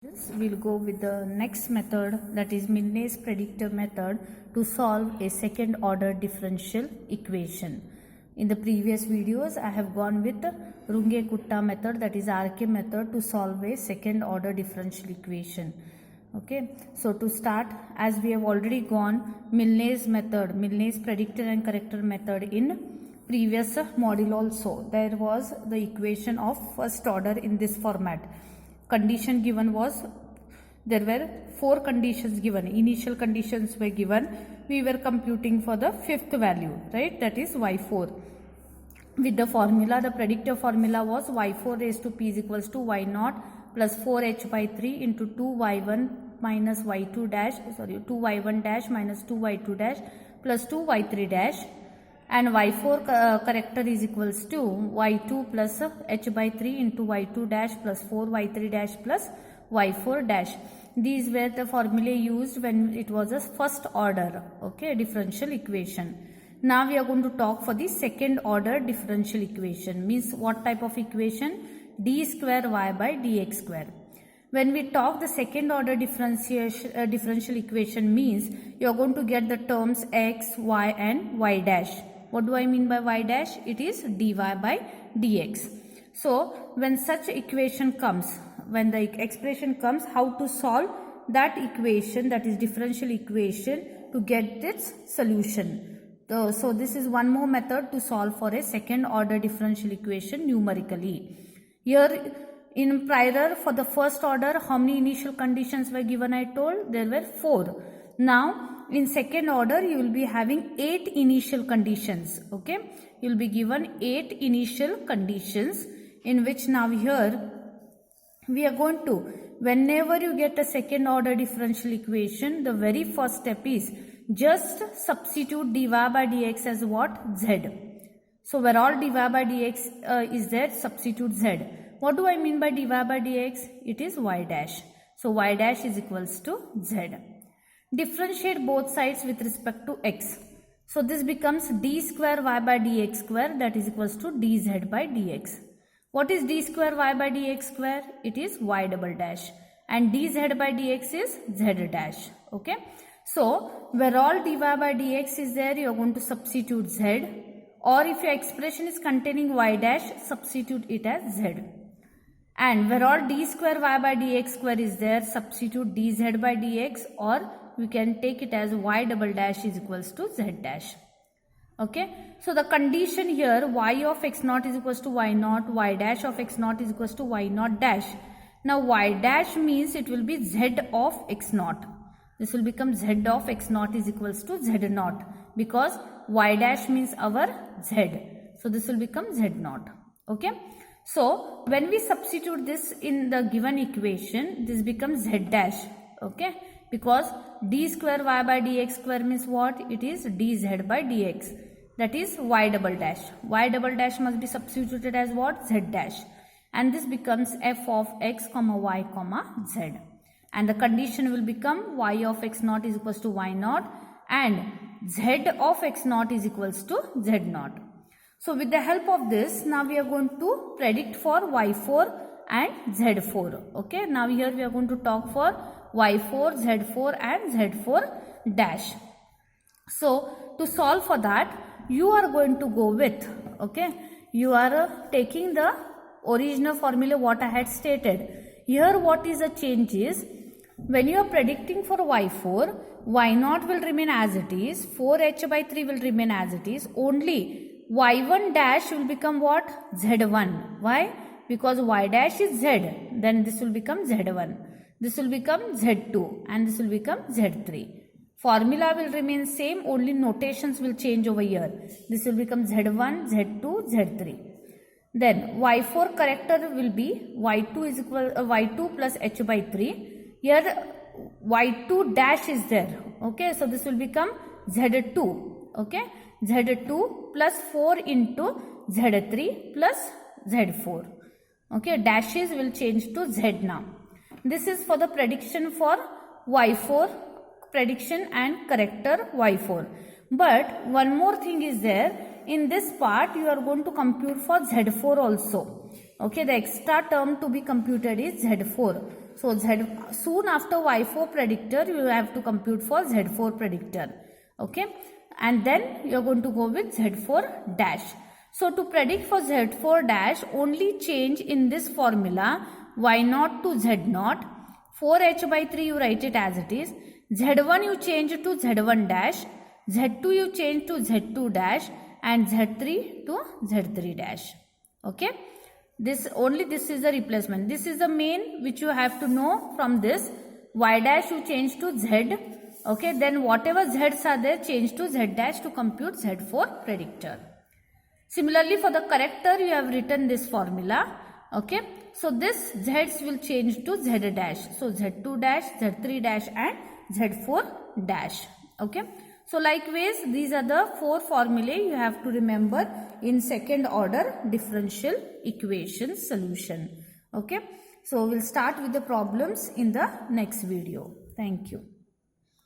We'll go with the next method, that is Milne's predictor method, to solve a second order differential equation. In the previous videos I have gone with Runge-Kutta method, that is RK method, to solve a second order differential equation. Okay, so to start, as we have already gone Milne's method, Milne's predictor and corrector method in previous module also, there was the equation of first order in this format. Condition given was, there were 4 conditions given, initial conditions were given, we were computing for the fifth value, right, that is y4. With the formula, the predictor formula was y4 raised to p is equals to y0 plus 4h by 3 into 2y1 minus y2 dash, 2y1 dash minus 2y2 dash plus 2y3 dash, and y4 corrector is equals to y2 plus h by 3 into y2 dash plus 4y3 dash plus y4 dash. These were the formulae used when it was a first order, okay, differential equation. Now we are going to talk for the second order differential equation. Means what type of equation? D square y by dx square. When we talk the second order differential equation means you are going to get the terms x, y and y dash. What do I mean by y dash? It is dy by dx. So when such equation comes, when the expression comes, how to solve that equation, that is differential equation, to get its solution. So this is one more method to solve for a second order differential equation numerically. Here in prior, for the first order, how many initial conditions were given? I told there were 4. Now in second order you will be having 8 initial conditions, okay, you will be given 8 initial conditions, in which now here we are going to, whenever you get a second order differential equation, the very first step is just substitute dy by dx as what? Z. So where all dy by dx is there, substitute z. What do I mean by dy by dx? It is y dash. So y dash is equals to z. Differentiate both sides with respect to x. So this becomes d square y by dx square, that is equals to dz by dx. What is d square y by dx square? It is y double dash. And dz by dx is z dash. Okay. So where all dy by dx is there, you are going to substitute z. Or if your expression is containing y dash, substitute it as z. And where all d square y by dx square is there, substitute dz by dx, or we can take it as y double dash is equals to z dash. Okay. So the condition here, y of x naught is equals to y naught, y dash of x naught is equals to y naught dash. Now y dash means it will be z of x naught. This will become z of x naught is equals to z naught, because y dash means our z. So this will become z naught. Okay. So when we substitute this in the given equation, this becomes z dash. Okay. Because d square y by dx square means what? It is dz by dx. That is y double dash. Y double dash must be substituted as what? Z dash. And this becomes f of x comma y comma z. And the condition will become y of x naught is equals to y naught and z of x naught is equals to z naught. So with the help of this, now we are going to predict for y4 and z4. Okay. Now here we are going to talk for y4, z4 and z4 dash. So to solve for that, you are going to go with, okay, you are taking the original formula what I had stated. Here what is the change is, when you are predicting for y4, y0 will remain as it is, 4h by 3 will remain as it is, only y1 dash will become what? Z1. Why? Because y dash is z, then this will become z1. This will become z2 and this will become z3. Formula will remain same, only notations will change over here. This will become z1, z2, z3. Then y4 corrector will be y2 is equal y2 plus h by 3. Here y2 dash is there. Okay, so this will become z2. Okay, z2 plus 4 into z3 plus z4. Okay, dashes will change to z now. This is for the prediction for y4, prediction and corrector y4. But one more thing is there, in this part you are going to compute for z4 also. Okay, the extra term to be computed is z4. So soon after y4 predictor, you have to compute for z4 predictor. Okay. And then you're going to go with z4 dash. So to predict for z4 dash, only change in this formula y0 to z0. 4h by 3 you write it as it is. Z1 you change to z1 dash. Z2 you change to z2 dash. And z3 to z3 dash. Okay. This is the replacement. This is the main which you have to know from this. Y dash you change to z. Okay. Then whatever z's are there, change to z dash to compute z4 predictor. Similarly, for the corrector, you have written this formula. Okay. So this z's will change to z dash. So z2 dash, z3 dash and z4 dash. Okay. So likewise, these are the 4 formulae you have to remember in second order differential equation solution. Okay. So we'll start with the problems in the next video. Thank you.